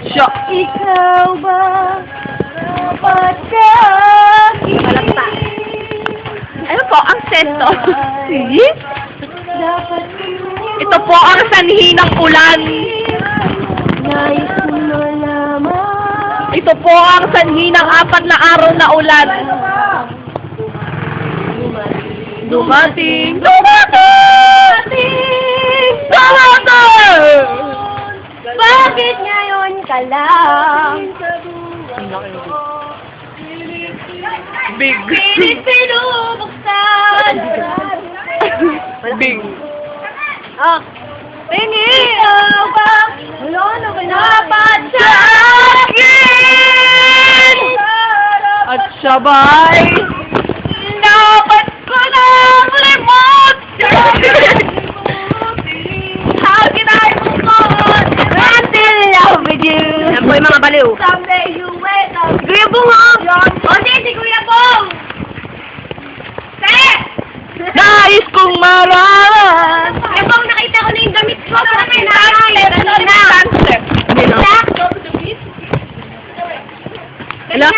Siya. Ikaw ba pagkakit? Ano po ang sento? Yes? Ito po ang sanhi ng ulan. Nais ko malaman. Ito po ang sanhi ng 4 na araw na ulan. Dumating! Bakit ngayon ka lang? Big. Pilit pinubuksan. Big. Ah, pingi! Ikaw ba? Wala na ba na? Dapat sa akin! At sabay. Dapat ko nang limot! How can I move on? I'm still in love with you. Yan po yung mga baliw. Someday you wake up. Kuya Bong, ha? O, si Kuya Bong! Te! Nais kong mararan. Kuya Bong, nakita ko na yung damit ko. Para may nakakita na. Sunset. Hello?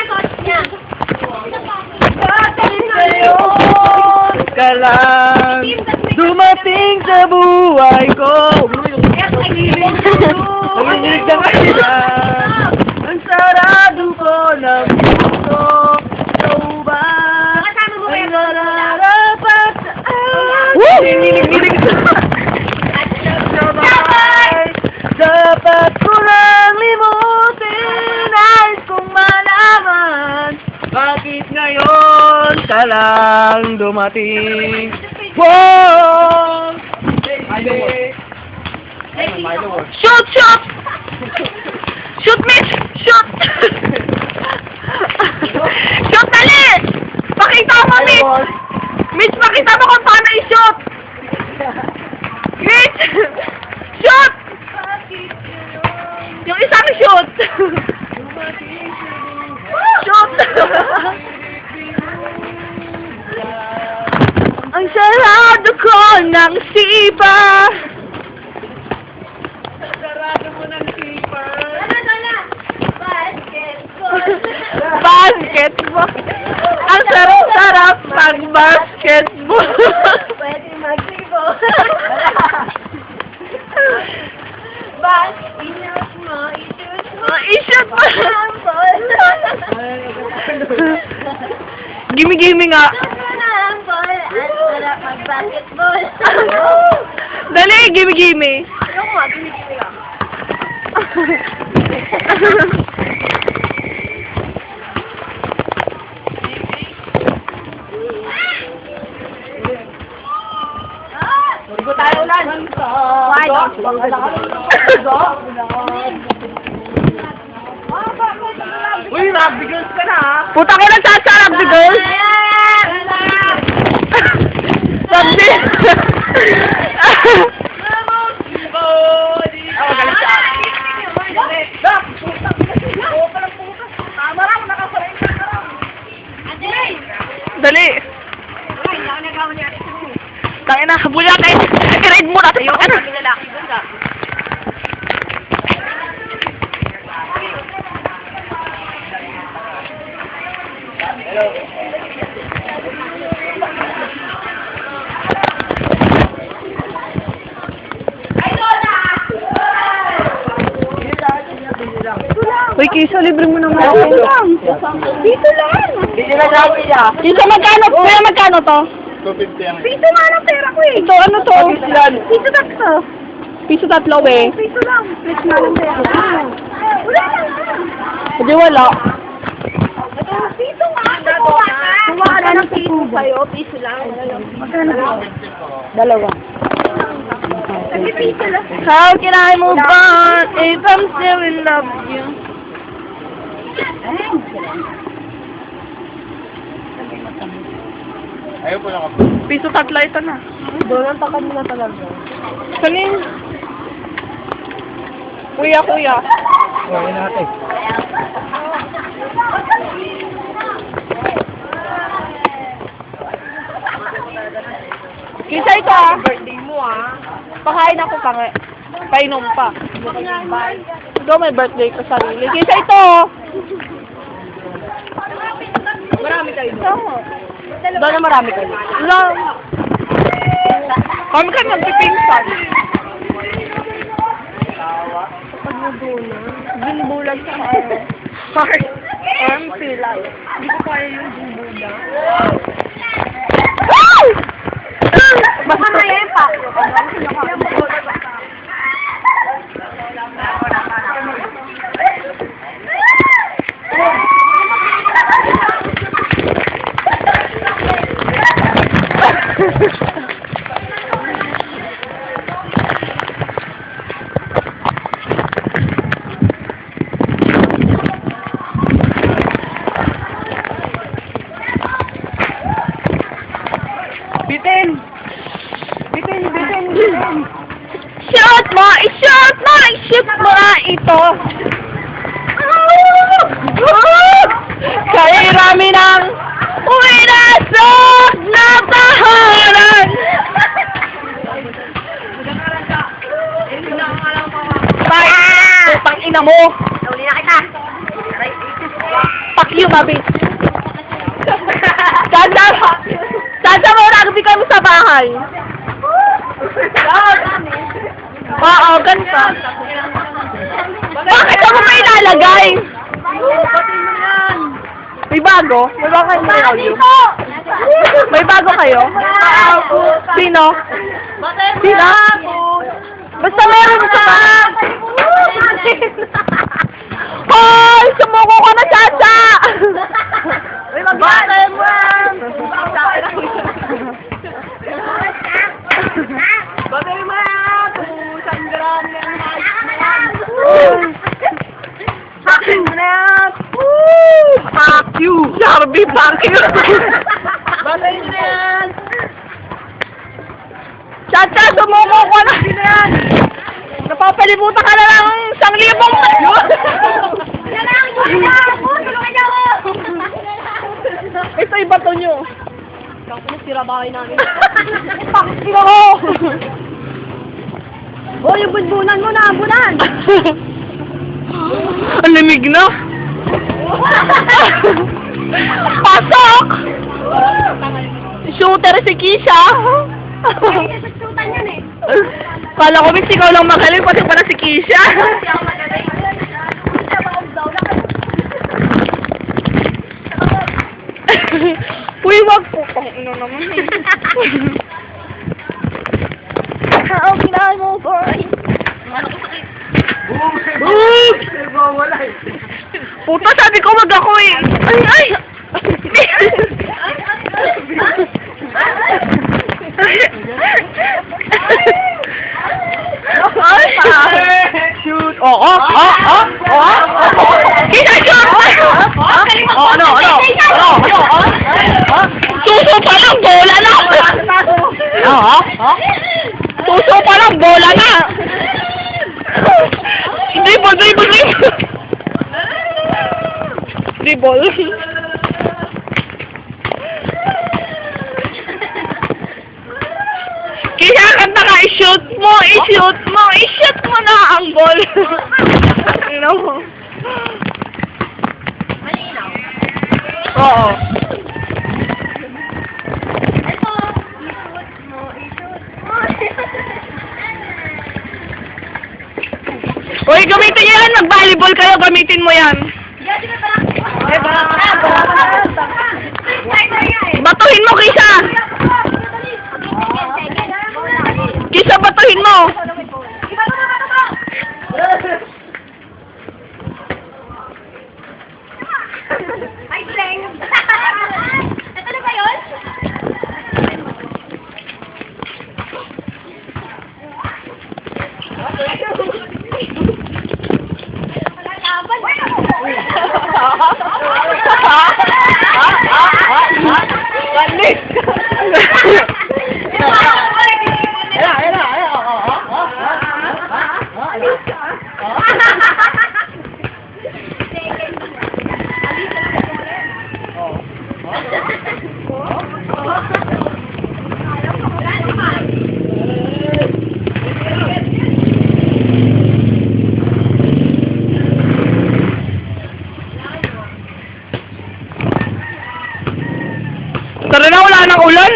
Ka lang dumating sa buhay ko. Nanginginig na kanila. Ang sarado ko ng puso. Ikaw ba ay nararapat sa akin? Nanginginig dapat ko lang limutin. Nais kong malaman bakit ngayon ka lang dumating. Wow! Shoot! Shoot! Shoot, Mitch! Shoot! Shoot, dali! Pakita mo, Mitch! Mitch, pakita mo kung paano i-shoot! Mitch! Shoot! Yung isang shoot! Shoot! Ang sarado ko ng sipa. Sarado mo ng sipa. Basketball. Ang sarap-sarap pag basketball. Pwede magsibo. Bas, inus mo, isus mo. I-shoot mo. Ang ball. Gimme nga. Ang ball. Ang sarap mag-basketball. Dali, gimme. Ano ko nga, binigyan lang. Ligo tayo ulan. Uy, rugby girls ka na ha? Puta ko lang sa rugby girls. Rugby. Dali. Tangin na, habulya tayo. I-ride mo na tayo. Ano? Uy, Kiso, libre mo naman. Dito lang. Dito lang. Dito lang ako niya. Kiso, magkano? Kuya, magkano to? 250 ang Piso nga ng pera ko eh. Ito, ano to? Piso tatlo. Piso tatlo, eh. Piso lang. Piso nga ng pera ko. Wala lang. Hindi wala. Piso nga. Kumuha ka. Kumuha ka ng piso sa'yo. Piso lang. Magkano? Dalawa. Piso lang. How can I move on if I'm still in love with you? Ayaw po lang ako. Piso tatlo ito na. Doon ang takad mo na talaga. Kanin? Kuya. Kuhain natin. Kisa ito ah. Birthday mo ah. Pakain ako pa nga. Painom pa. Ito may birthday ko sarili. Kisa ito. Marami kayo. Doon na marami kayo. Lang. Kami kayo magpipinsan. Ginbulag sa heart. Arm pilay. Hindi ko kaya yung bumbuga. Basta yan pa. Bitin! Bitin! Shoot mo! I-shoot mo! I-shoot mo nga ito! Kaya rami ng winasok na tahanan! Bye! Putang ina mo! Nauli na kita. Fuck you, Mabi! Sasa mo rugby kami sa bahay. Oo, ganito. Bakit ako may ilalagay? May bago? May bago kayo may audio? May bago kayo? Sino? Sino? Basta meron ka pa. Hoy! Sumuko ka na, Chacha! Uy, mag-batay mo! Batay mo! Isang gram na yung ayos na yan! Hakin mo na yan! Fuck you! Sharby, fuck you! Batay mo na yan! Chacha, sumuko ka na! Napapalibutan ka na lang 1,000! Yan lang! Tulungan niyo ako! Ito iba to nyo. Kako sira bahay namin. Pakit ako! Oh, yung bunbunan mo na, bunan! Ang lamig na! Pasok! Shooter si Kisha! Nagsutan yan eh. Kala ko miss ikaw lang magaling, pati pala si Kisha! Hindi ako magaling. Hindi ako daw na. Uy, wag po. Pangino naman. How can I move on? Boom! Puta, sabi ko wag ako eh. Ay, ay! Shoot! Oo! Kita shoot! Ano? Suso pa lang, bola na! Suso pa lang, bola na! Dribble! Dribble. Kaya kanta ka, i-shoot mo na ang ball. Ano mo? Malinaw. Oo. Ito, i-shoot mo. Uy, gamitin nyo yan. Mag-volleyball kayo, gamitin mo yan. Batuhin mo, Kisa! Kisa, batuhin mo! Ay, Seng! Ito na ba yun? ng ulan.